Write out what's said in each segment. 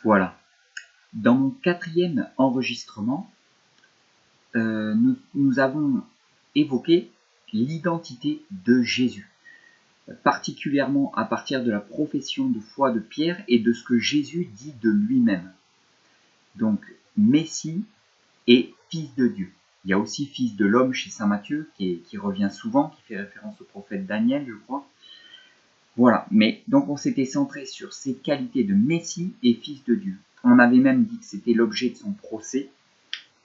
Voilà. Dans mon 4e enregistrement, nous avons évoqué l'identité de Jésus, particulièrement à partir de la profession de foi de Pierre et de ce que Jésus dit de lui-même. Donc, Messie et Fils de Dieu. Il y a aussi Fils de l'homme chez saint Matthieu, qui revient souvent, qui fait référence au prophète Daniel, je crois. Voilà, mais donc on s'était centré sur ses qualités de Messie et Fils de Dieu. On avait même dit que c'était l'objet de son procès,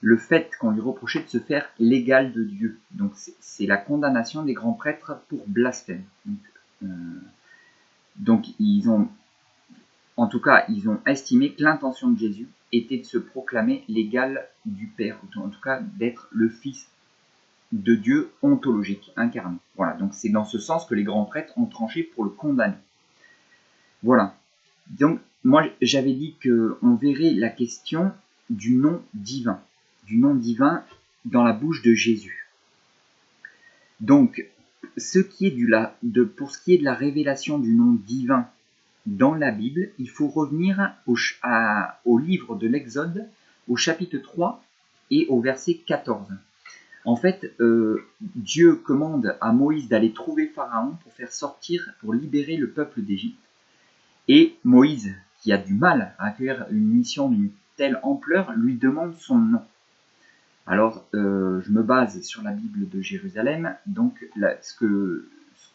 le fait qu'on lui reprochait de se faire l'égal de Dieu. Donc c'est la condamnation des grands prêtres pour blasphème. Donc ils ont estimé que l'intention de Jésus était de se proclamer l'égal du Père, ou en tout cas d'être le Fils de Dieu ontologique, incarné. Voilà, donc c'est dans ce sens que les grands prêtres ont tranché pour le condamner. Voilà. Donc, moi, j'avais dit qu'on verrait la question du nom divin dans la bouche de Jésus. Donc, pour ce qui est de la révélation du nom divin dans la Bible, il faut revenir au livre de l'Exode, au chapitre 3 et au verset 14. En fait, Dieu commande à Moïse d'aller trouver Pharaon pour libérer le peuple d'Égypte. Et Moïse, qui a du mal à accueillir une mission d'une telle ampleur, lui demande son nom. Alors, je me base sur la Bible de Jérusalem, donc ce que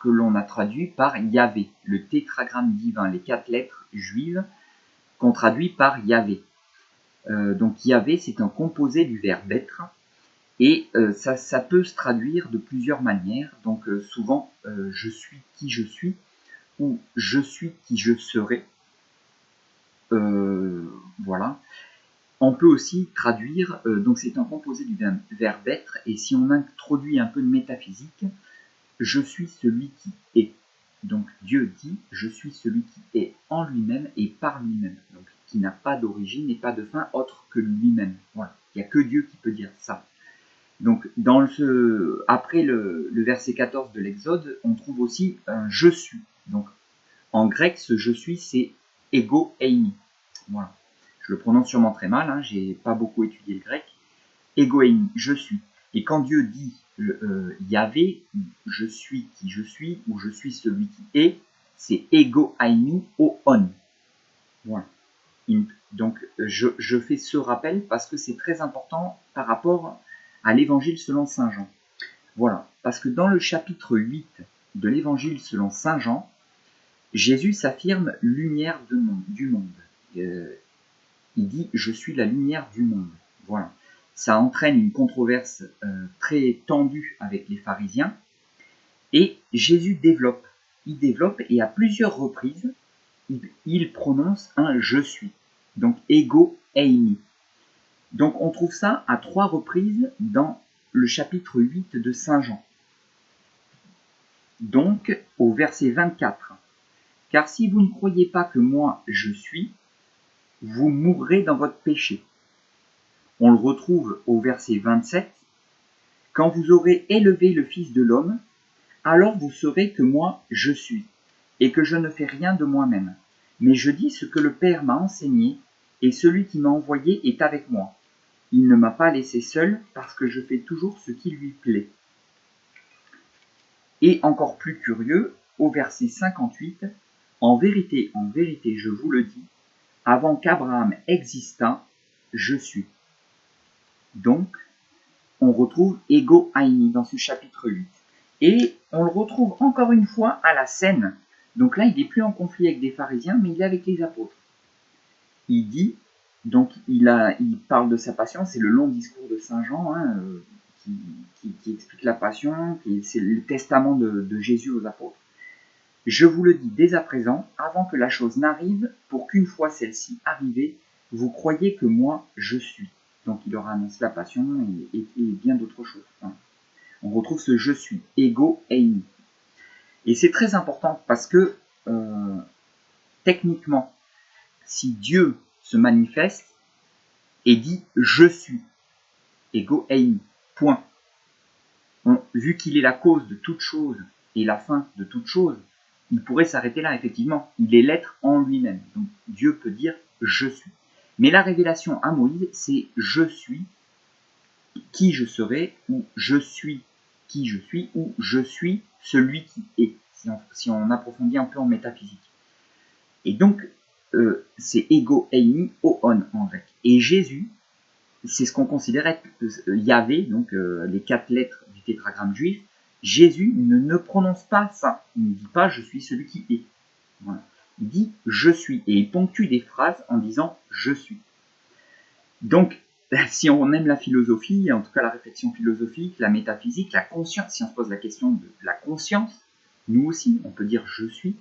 l'on a traduit par Yahvé, le tétragramme divin, les 4 lettres juives, qu'on traduit par Yahvé. Donc Yahvé, c'est un composé du verbe être, et ça peut se traduire de plusieurs manières. Donc souvent, je suis qui je suis, ou je suis qui je serai. Voilà. On peut aussi traduire, donc c'est un composé du verbe être, et si on introduit un peu de métaphysique, je suis celui qui est. Donc Dieu dit, je suis celui qui est en lui-même et par lui-même, donc qui n'a pas d'origine et pas de fin autre que lui-même. Voilà. Il n'y a que Dieu qui peut dire ça. Donc après le verset 14 de l'Exode, on trouve aussi un je suis. Donc en grec, ce je suis, c'est ego eimi. Voilà. Je le prononce sûrement très mal, hein, j'ai pas beaucoup étudié le grec. Ego eimi, je suis. Et quand Dieu dit Yahvé, je suis qui je suis, ou je suis celui qui est, c'est ego eimi o on. Voilà. Donc je fais ce rappel parce que c'est très important par rapport à l'évangile selon saint Jean. Voilà, parce que dans le chapitre 8 de l'évangile selon saint Jean, Jésus s'affirme lumière du monde. Il dit « je suis la lumière du monde ». Voilà. Ça entraîne une controverse très tendue avec les pharisiens. Et Jésus développe. Il développe et à plusieurs reprises, il prononce un « je suis ». Donc « ego eimi ». Donc on trouve ça à 3 reprises dans le chapitre 8 de saint Jean. Donc au verset 24. « Car si vous ne croyez pas que moi je suis, vous mourrez dans votre péché. » On le retrouve au verset 27. « Quand vous aurez élevé le Fils de l'homme, alors vous saurez que moi je suis, et que je ne fais rien de moi-même, mais je dis ce que le Père m'a enseigné, et celui qui m'a envoyé est avec moi. Il ne m'a pas laissé seul, parce que je fais toujours ce qui lui plaît. » Et encore plus curieux, au verset 58, « En vérité, je vous le dis, avant qu'Abraham existât, je suis. » Donc, on retrouve ego eimi dans ce chapitre 8. Et on le retrouve encore une fois à la scène. Donc là, il n'est plus en conflit avec des pharisiens, mais il est avec les apôtres. Il dit, donc il parle de sa passion, c'est le long discours de saint Jean, hein, qui explique la passion, c'est le testament de Jésus aux apôtres. « Je vous le dis dès à présent, avant que la chose n'arrive, pour qu'une fois celle-ci arrivée, vous croyez que moi je suis. » Donc il leur annonce la passion et bien d'autres choses. Hein. On retrouve ce « je suis », ego eimi. Et c'est très important parce que, techniquement, si Dieu se manifeste et dit « je suis », ego eimi, point. Vu qu'il est la cause de toute chose et la fin de toute chose, il pourrait s'arrêter là, effectivement. Il est l'être en lui-même. Donc Dieu peut dire « je suis ». Mais la révélation à Moïse, c'est « je suis qui je serai » ou « je suis qui je suis » ou « je suis celui qui est », si on approfondit un peu en métaphysique. Et donc, c'est ego eimi oon en grec. Et Jésus, c'est ce qu'on considère être Yahvé, donc les 4 lettres du tétragramme juif. Jésus ne prononce pas ça. Il ne dit pas « je suis celui qui est ». Voilà. Il dit « je suis » et il ponctue des phrases en disant « je suis ». Donc, si on aime la philosophie, en tout cas la réflexion philosophique, la métaphysique, la conscience, si on se pose la question de la conscience, nous aussi, on peut dire « je suis »,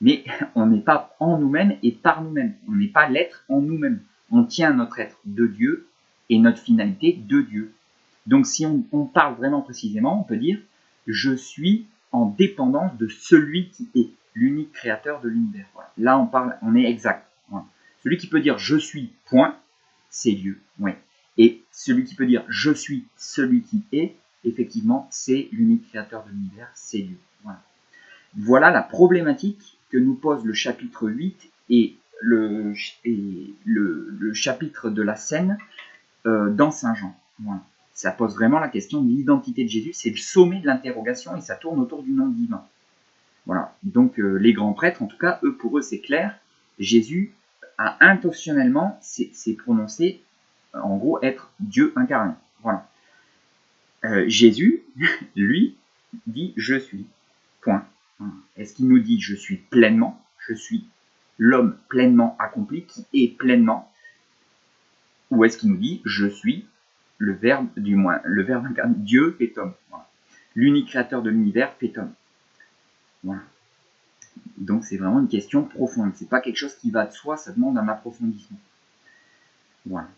mais on n'est pas en nous-mêmes et par nous-mêmes. On n'est pas l'être en nous-mêmes. On tient notre être de Dieu et notre finalité de Dieu. Donc si on parle vraiment précisément, on peut dire « je suis en dépendance de celui qui est l'unique créateur de l'univers ». Voilà. Là, on est exact. Voilà. Celui qui peut dire « je suis, point », c'est Dieu. Ouais. Et celui qui peut dire « je suis celui qui est », effectivement, c'est l'unique créateur de l'univers, c'est Dieu. Voilà. Voilà la problématique que nous pose le chapitre 8 et le chapitre de la scène dans Saint Jean. Voilà. Ça pose vraiment la question de l'identité de Jésus, c'est le sommet de l'interrogation et ça tourne autour du nom divin. Voilà. Donc les grands prêtres, en tout cas, pour eux c'est clair, Jésus a intentionnellement s'est prononcé, en gros, être Dieu incarné. Voilà. Jésus, lui, dit « je suis ». Point. Est-ce qu'il nous dit « je suis pleinement », je suis l'homme pleinement accompli, qui est pleinement, ou est-ce qu'il nous dit « je suis le Verbe, du moins, le Verbe incarné, Dieu fait homme ». Voilà. L'unique créateur de l'univers fait homme. Voilà. Donc c'est vraiment une question profonde, c'est pas quelque chose qui va de soi, ça demande un approfondissement. Voilà.